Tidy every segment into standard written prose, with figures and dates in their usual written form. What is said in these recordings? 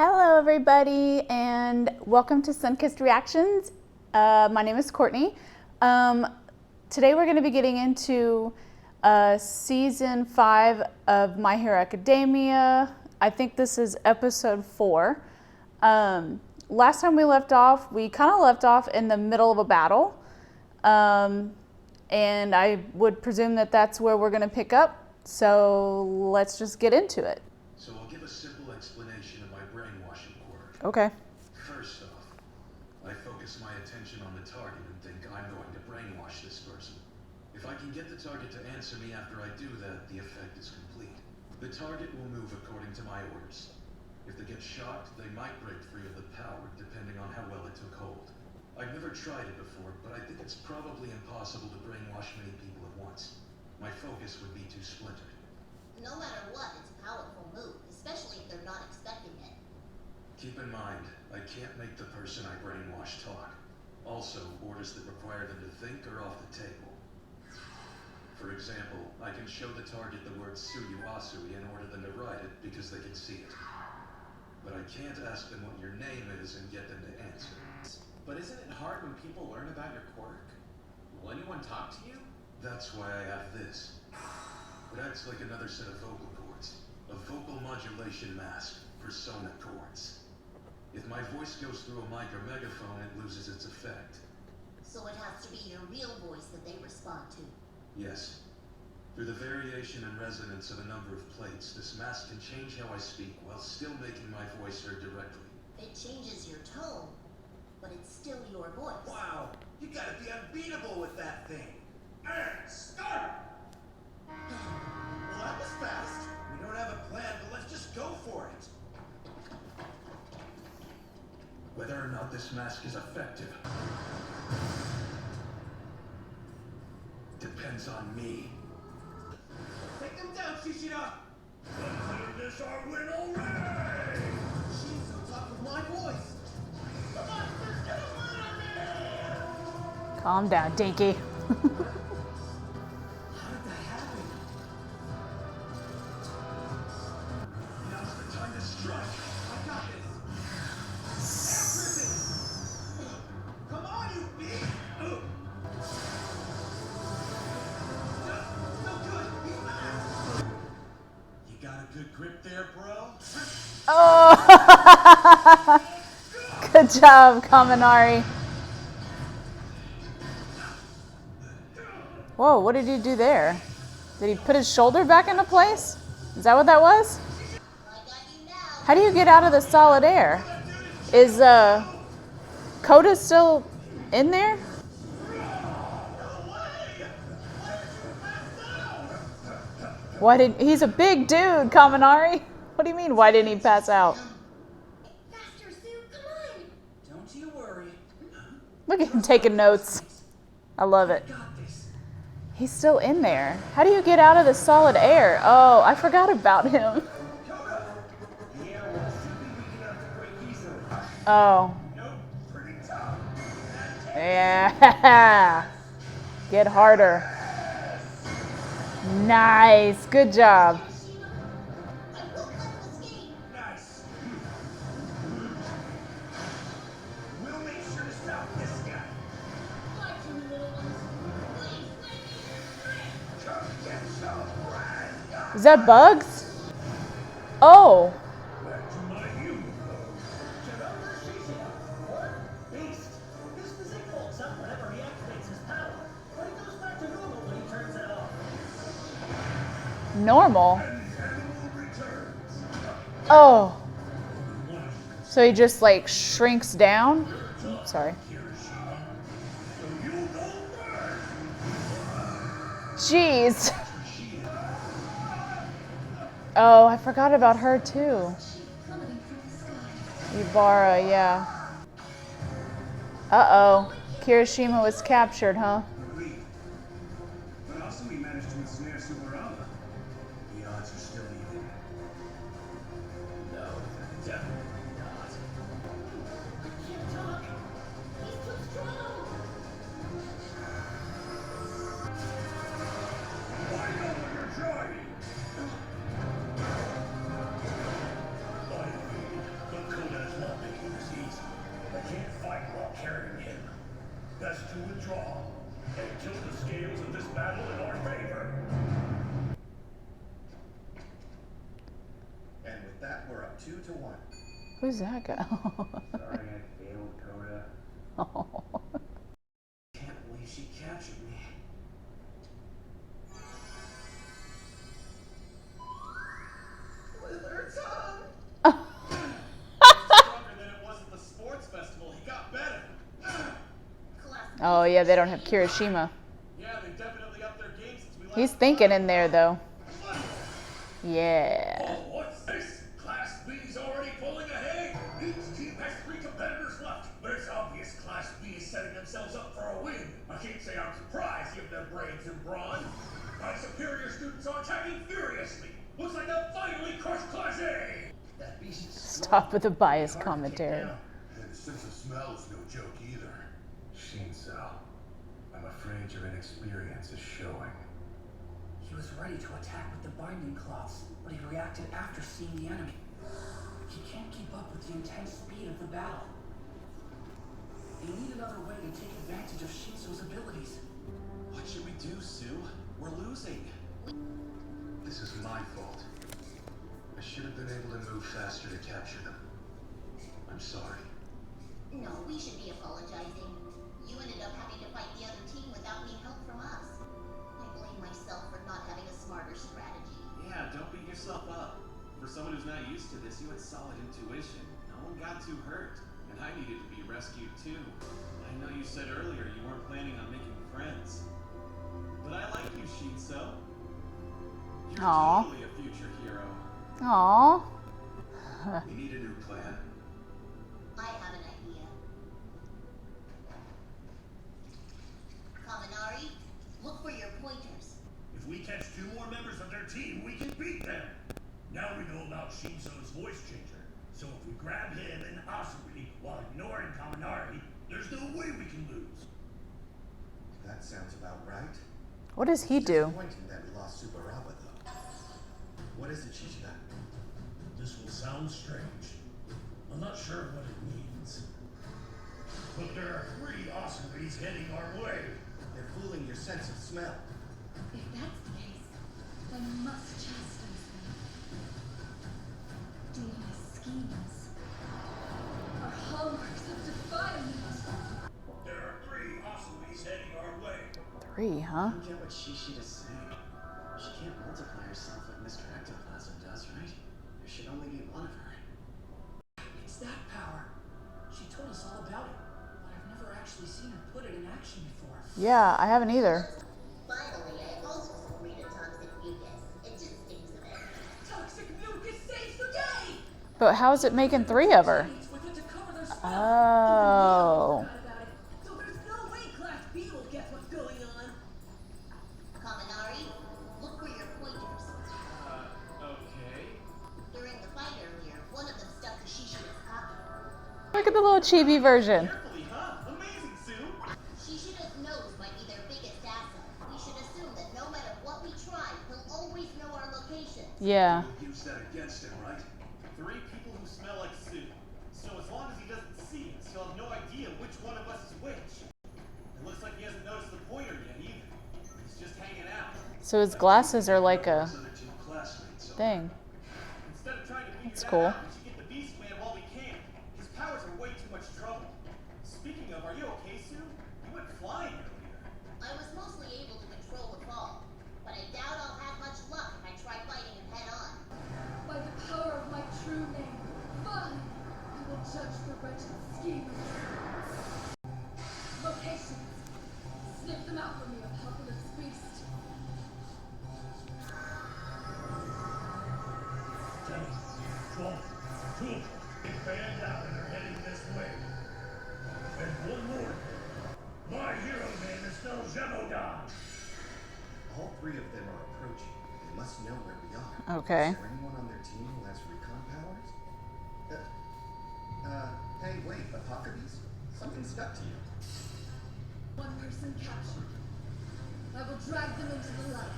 Hello everybody and welcome to Sunkissed Reactions. My name is Courtney. Today we're going to be getting into season 5 of My Hero Academia. I think this is episode 4. Last time we left off, we kind of left off in the middle of a battle. And I would presume that that's where we're going to pick up. So let's just get into it. So I'll give a simple explanation of my brainwashing quirk. Okay. First off, I focus my attention on the target and think I'm going to brainwash this person. If I can get the target to answer me after I do that, the effect is complete. The target will move according to my orders. If they get shocked, they might break free of the power, depending on how well it took hold. I've never tried it before, but I think it's probably impossible to brainwash many people at once. My focus would be too splintered. No matter what, it's a powerful move, especially if they're not expecting it. Keep in mind, I can't make the person I brainwash talk. Also, orders that require them to think are off the table. For example, I can show the target the word Suyu Asui and order them to write it because they can see it. But I can't ask them what your name is and get them to answer. But isn't it hard when people learn about your quirk? Will anyone talk to you? That's why I have this. It acts like another set of vocal cords. A vocal modulation mask, persona chords. If my voice goes through a mic or megaphone, it loses its effect. So it has to be your real voice that they respond to. Yes. Through the variation and resonance of a number of plates, this mask can change how I speak while still making my voice heard directly. It changes your tone, but it's still your voice. Wow, you gotta be unbeatable with that thing. And start! Well, that was fast. We don't have a plan, but let's just go for it. Whether or not this mask is effective depends on me. Take them down, Shishida! Consider this our win already! Shinso talk with my voice. The monster's gonna murder me! Calm down, Dinky. How did that happen? Now's the time to strike! I got this. Everything! Come on, you beast! No good. He's back. You got a good grip there, bro? Oh! Good job, Kaminari. Whoa, what did he do there? Did he put his shoulder back into place? Is that what that was? I got you now. How do you get out of the solid air? Is Coda still in there? He's a big dude, Kaminari. What do you mean, why didn't he pass out? Faster, Sue, come on. Don't you worry. Look at him taking notes. I love it. Got this. He's still in there. How do you get out of the solid air? Oh, I forgot about him. Coda! The air wall should be weak enough to break easily. Oh. Nope, pretty tough. Yeah. Get harder. Nice. Good job. I will cut this game. Nice. We'll make sure to stop this guy. Watch you little ones. Please. Come get some bread. Is that Bugs? Oh. Back to my human mode. Shut up, Shishida. What? Beast. His physique folds up whenever he activates his power, but it goes back to normal when he turns it off. Normal. And animal returns. Oh. So he just like shrinks down? Sorry. Hiroshima. So you don't burn. Jeez. Oh, I forgot about her too. Yubara, yeah. Uh-oh. Kirishima was captured, huh? Relieved. But also we managed to ensnare Subarama. The odds are still even. No, definitely not. I can't talk. He's too strong. I know what you're trying. I feed the to withdraw and tilt the scales of this battle in our favor. And with that, we're up 2-1. Who's that guy? Sorry, I failed, Coda. Oh. Can't believe she captured me. With her tongue. Stronger than it was at the sports festival. He got better. Oh yeah, they don't have Kirishima. Yeah, they definitely upped their game since we last. He's thinking in there though. Yeah. Oh, what's this? Class B's already pulling ahead. Each team has 3 competitors left, but it's obvious Class B is setting themselves up for a win. I can't say I'm surprised given their brains and brawn. My superior students are attacking furiously. Looks like they'll finally crush Class A. That beast is Stop with the biased hard to take commentary. down. And the sense of smell is no joke either. Shinso, I'm afraid your inexperience is showing. He was ready to attack with the binding cloths, but he reacted after seeing the enemy. He can't keep up with the intense speed of the battle. They need another way to take advantage of Shinso's abilities. What should we do, Sue? We're losing. This is my fault. I should have been able to move faster to capture them. I'm sorry. No, we should be apologizing. You ended up having to fight the other team without any help from us. I blame myself for not having a smarter strategy. Yeah, don't beat yourself up. For someone who's not used to this, you had solid intuition. No one got too hurt, and I needed to be rescued too. I know you said earlier you weren't planning on making friends, but I like you, Shinso. You're Aw. totally a future hero. Aww. We need a new plan. I have an idea. Kaminari, look for your pointers. If we catch 2 more members of their team, we can beat them. Now we know about Shinso's voice changer. So if we grab him and Asuri while ignoring Kaminari, there's no way we can lose. That sounds about right. What does he It's do? disappointing that we lost Subaraba, though. What is it she's got? This will sound strange. I'm not sure what it means. But there are 3 Asuris heading our way. They're fooling your sense of smell. If that's the case, I must chastise them. Devious schemes are hallmarks of defilement. There are 3 Asuris heading our way. 3, huh? I don't get what Shishida's saying. She can't multiply herself like Mr. Ectoplasm does, right? There should only be one of her. It's that power. She told us all about it, but I've never actually seen her put it in action before. Yeah, I haven't either. Finally, I also secreted toxic mucus. It just stinks of it. Toxic mucus saves the day! But how is it making 3 of her? With it to cover their spell. Oh. About it. So there's no way Class B will guess what's going on. Kaminari, look for your pointers. Okay. During the fight earlier, one of them stuck to Shishida's pocket. Look at the little chibi version. Carefully, huh? Amazing, Sue! Shishida's nose might be their biggest asset. We should assume that no matter what we try, he'll always know our location. Yeah. We'll use that against him, right? 3 people who smell like Sue. So as long as he doesn't see us, he'll have no idea which one of us is which. It looks like he hasn't noticed the pointer yet either. He's just hanging out. So his glasses are like a His other 2 classmates are. thing. Instead of trying to figure That's that cool. out, we should get the Beast Man while we can. His powers are way too much trouble. Speaking of, are you okay, Sue? You went flying earlier. I was mostly able to control the fall, but I doubt I'll have much luck if I try fighting him head on. By the power of my true name, fine, I will judge the wretched schemers. Locations. Sniff them out for me, apocalypse beast. 10, 12, 2. Fanned out and they're heading this way. And one more. My hero name is no Jemodan. All 3 of them are approaching. They must know where we are. Okay. Is there anyone on their team who has recon powers? Hey, wait, Apocalypse? Something stuck to you. One person captured. I will drag them into the light.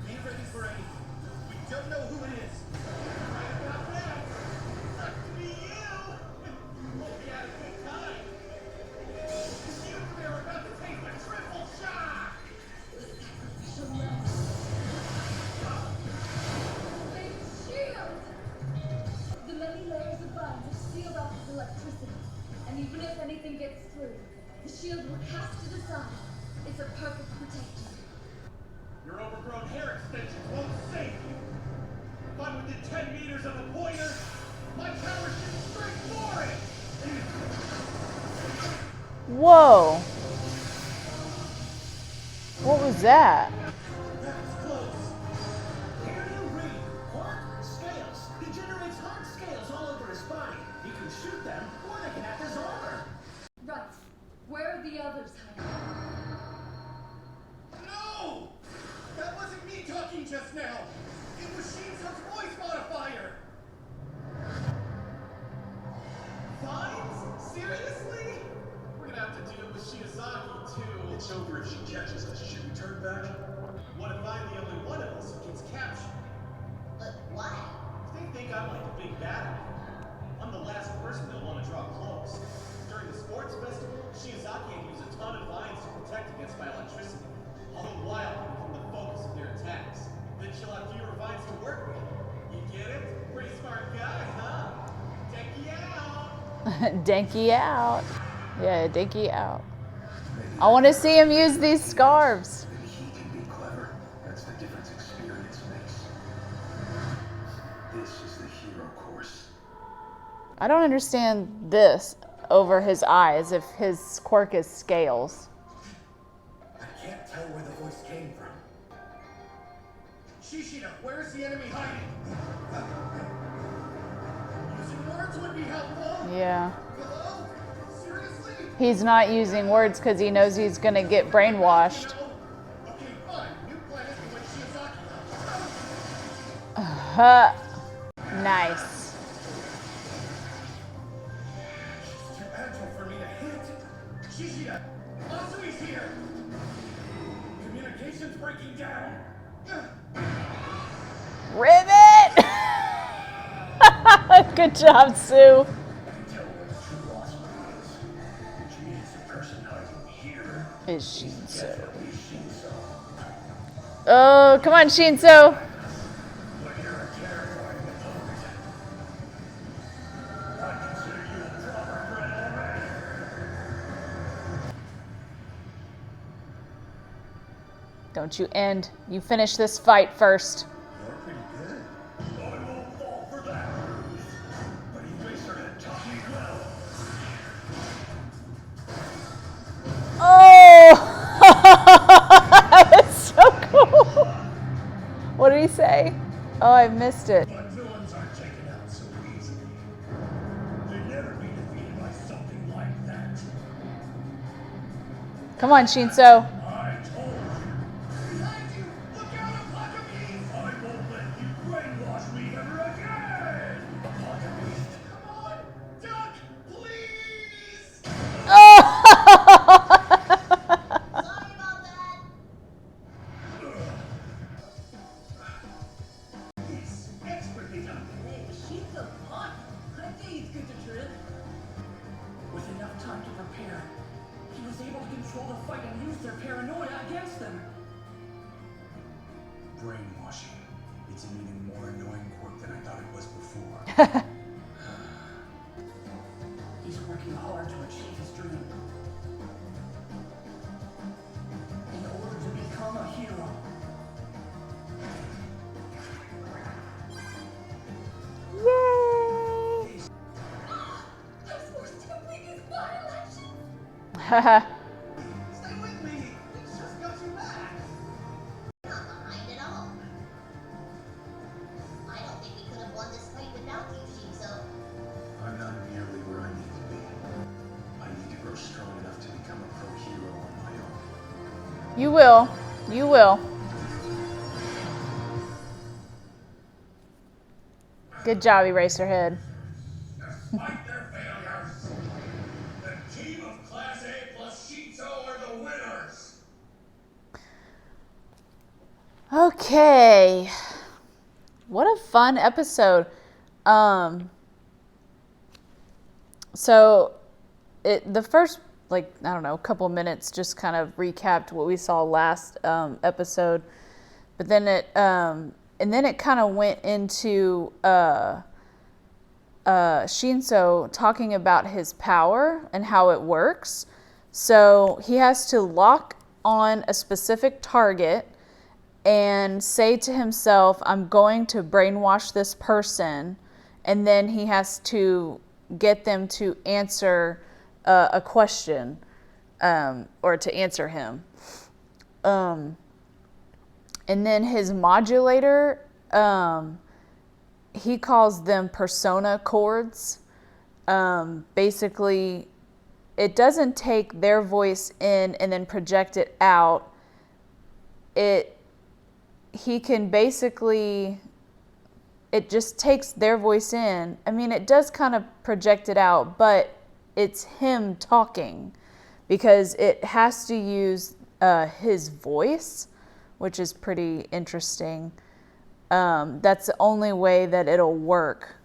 Be ready for anything. We don't know who it is. Right about that. Sucks to be you. Hope you had a good time. You two are about to electricity. And even if anything gets through, the shield will cast it aside. It's a perfect protection. Your overgrown hair extensions won't save you. If I'm within 10 meters of a pointer, my power shoots straight for it. Whoa. What was that? That was close. Here you read. Quark scales. He generates hard scales all over his body. You can shoot them, or they can act as armor. Right. Where are the others hiding? No! That wasn't me talking just now. It was Shinso's voice modifier. Vines? Seriously? We're gonna have to deal with Shiozaki too. It's over if she catches us. Should we turn back? What if I'm the only one of us who gets captured? But why? They think I'm like the big bad. I'm the last person they'll want to draw close. During the sports festival, Shiozaki had used a ton of vines to protect against my electricity. All the while I become the focus of their attacks. Then she'll have fewer vines to work with. You get it? Pretty smart guy, huh? Decky out! Dinky out. Yeah, dinky out. I want to see him use these scarves. Maybe he can be clever. That's the difference experience makes. This is the hero course. I don't understand this over his eyes if his quirk is scales. I can't tell where the voice came from. Shishida, where is the enemy hiding? Using words would be helpful. Yeah. Hello? Seriously? He's not using words because he knows he's going to get brainwashed. Okay, fine. New planet to wake Shiozaki up. Nice. She's too agile for me to hit. Shishida, Masui's here. Communication's breaking down. Ribbit! Good job, Sue. Tell where the true lost one is, which means the person hiding here Is Shinso. definitely Shinso. Oh, come on, Shinso. But you're a terrifying opponent. I consider you a proper friend already. Don't you end. You finish this fight first. You're pretty good. I won't fall for that ruse. But he thinks they're gonna tough me well. Oh! That's so cool. What did he say? Oh, I missed it. But villains aren't taken out so easily. They never be defeated by something like that. Come on, Shinso. I told you. Behind you! Look out, Apocalypse! I won't let you brainwash me ever again! Apocalypse! Come on! Duck! Please! Oh! Sorry about that. It's expertly done. Hey, she's so hot. I think he's good to trip. With enough time to prepare, he was able to control the fight and use their paranoia against them. Brainwashing. It's an even more annoying quirk than I thought it was before. He's working hard to achieve his dream. In order to become a hero. Yay! I'm supposed to complete these by-elections. Stay with me! It's just got you back! Not behind at all. I don't think we could have won this fight without you, Shinso. I'm not nearly where I need to be. I need to grow strong enough to become a pro hero on my own. You will. You will. Good job, Eraserhead. Despite their failures, the team of Class A plus Shinso are the winners. Okay. What a fun episode. So the first, like, I don't know, couple minutes just kind of recapped what we saw last episode. But then it kind of went into Shinso talking about his power and how it works. So he has to lock on a specific target and say to himself, I'm going to brainwash this person. And then he has to get them to answer a question or to answer him. And then his modulator, he calls them persona chords. Basically, it doesn't take their voice in and then project it out. He can basically, it just takes their voice in. I mean, it does kind of project it out, but it's him talking because it has to use his voice, which is pretty interesting. That's the only way that it'll work.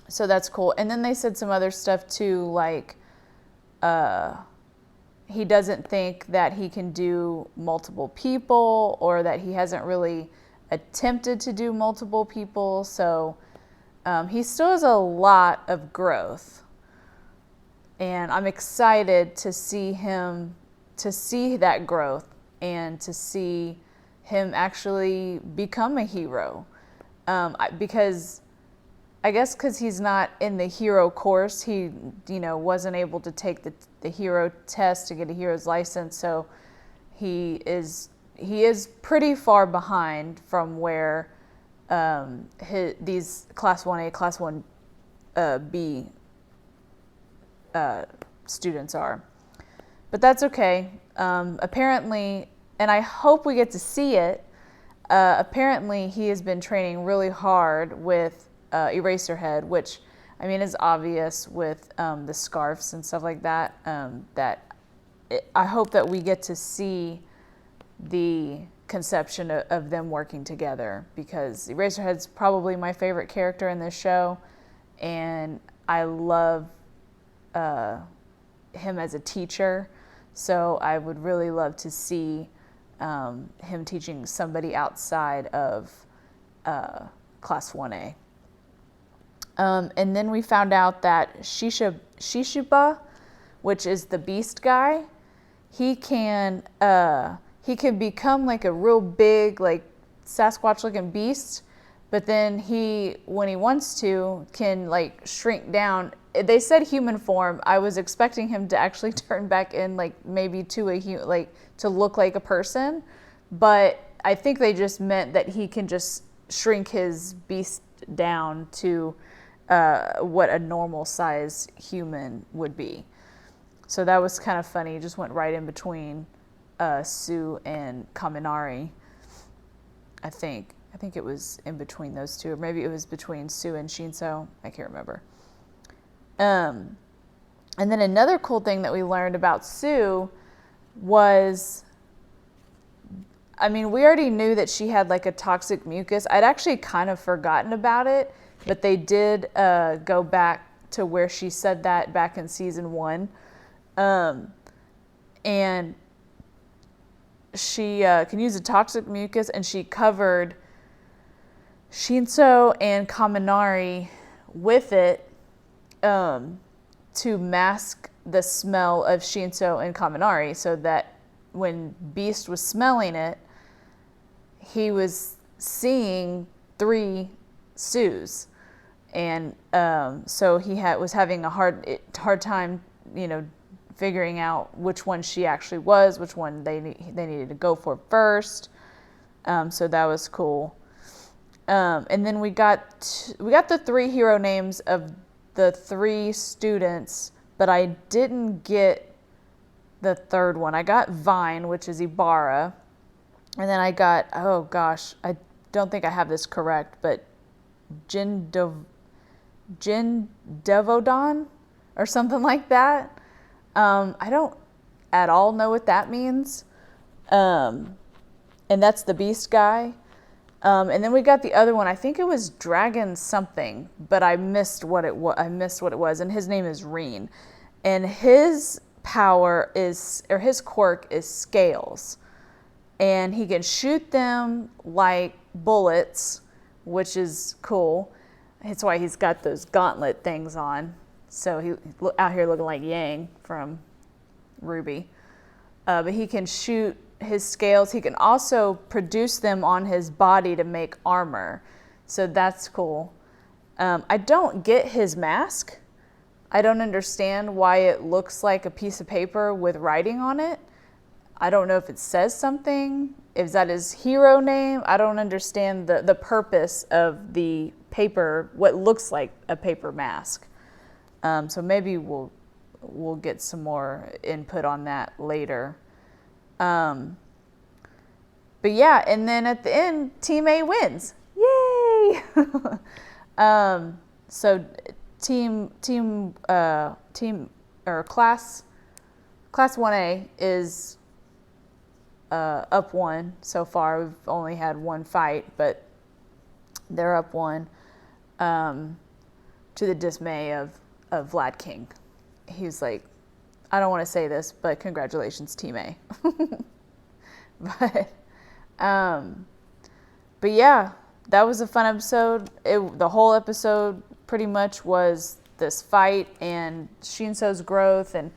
So that's cool. And then they said some other stuff too, like he doesn't think that he can do multiple people, or that he hasn't really attempted to do multiple people. So he still has a lot of growth. And I'm excited to see that growth and to see him actually become a hero. Because I guess because he's not in the hero course, he wasn't able to take the hero test to get a hero's license. So he is pretty far behind from where these Class 1A, Class 1B students are. But that's okay. Apparently, and I hope we get to see it, apparently he has been training really hard with Eraserhead, which, I mean, is obvious with the scarves and stuff like that. I hope that we get to see the conception of them working together, because Eraserhead's probably my favorite character in this show, and I love him as a teacher. So I would really love to see him teaching somebody outside of Class 1A. And then we found out that Shishiba, which is the beast guy, he can become like a real big, like Sasquatch-looking beast, but then when he wants to, can like shrink down. They said human form. I was expecting him to actually turn back in, like maybe to look like a person, but I think they just meant that he can just shrink his beast down to what a normal size human would be. So that was kind of funny. He just went right in between Sue and Kaminari. I think it was in between those two, or maybe it was between Sue and Shinso. I can't remember. And then another cool thing that we learned about Sue was, I mean, we already knew that she had like a toxic mucus. I'd actually kind of forgotten about it, but they did go back to where she said that back in season 1. And she can use a toxic mucus, and she covered Shinso and Kaminari with it to mask the smell of Shinso and Kaminari, so that when Beast was smelling it, he was seeing 3 Sues. And so he was having a hard time, figuring out which one she actually was, which one they needed to go for first. So that was cool. And then we got the 3 hero names of the 3 students, but I didn't get the third one. I got Vine, which is Ibarra, and then I got, oh gosh, I don't think I have this correct, but Jin Devodon or something like that. I don't at all know what that means. And that's the Beast guy. And then we got the other one. I think it was Dragon something, but I missed what it was. And his name is Reen, and his power his quirk is scales, and he can shoot them like bullets, which is cool. That's why he's got those gauntlet things on. So he out here looking like Yang from Ruby. But he can shoot his scales. He can also produce them on his body to make armor. So that's cool. I don't get his mask. I don't understand why it looks like a piece of paper with writing on it. I don't know if it says something. Is that his hero name? I don't understand the purpose of the paper, what looks like a paper mask. So maybe we'll get some more input on that later. But yeah, and then at the end, Team A wins. Yay! So class 1A is up 1 so far. We've only had one fight, but they're up 1 to the dismay of Vlad King. He's like, I don't want to say this, but congratulations, Team A. But yeah, that was a fun episode. The whole episode pretty much was this fight and Shinso's growth, and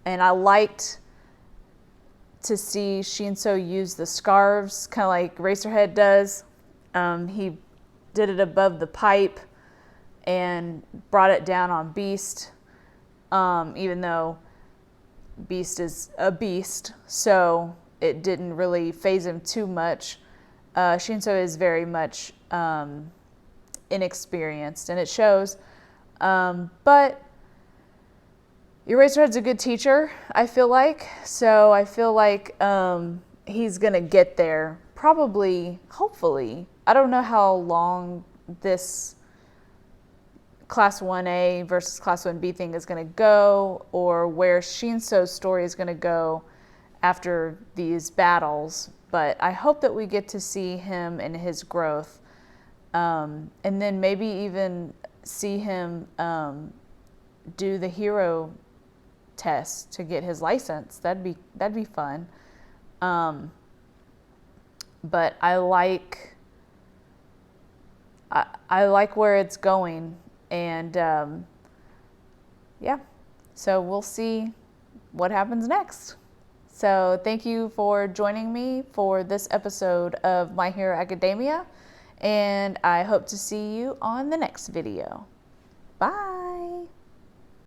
I liked to see Shinso use the scarves, kind of like Racerhead does. He did it above the pipe and brought it down on Beast, even though Beast is a beast, so it didn't really faze him too much. Shinso is very much inexperienced, and it shows. But Eraserhead's a good teacher, I feel like. So I feel like he's going to get there, probably, hopefully. I don't know how long this Class 1A versus Class 1B thing is going to go, or where Shinso's story is going to go after these battles. But I hope that we get to see him and his growth. And then maybe even see him do the hero test to get his license. That'd be fun. But I like where it's going, and yeah, so we'll see what happens next. So thank you for joining me for this episode of My Hero Academia, and I hope to see you on the next video. Bye.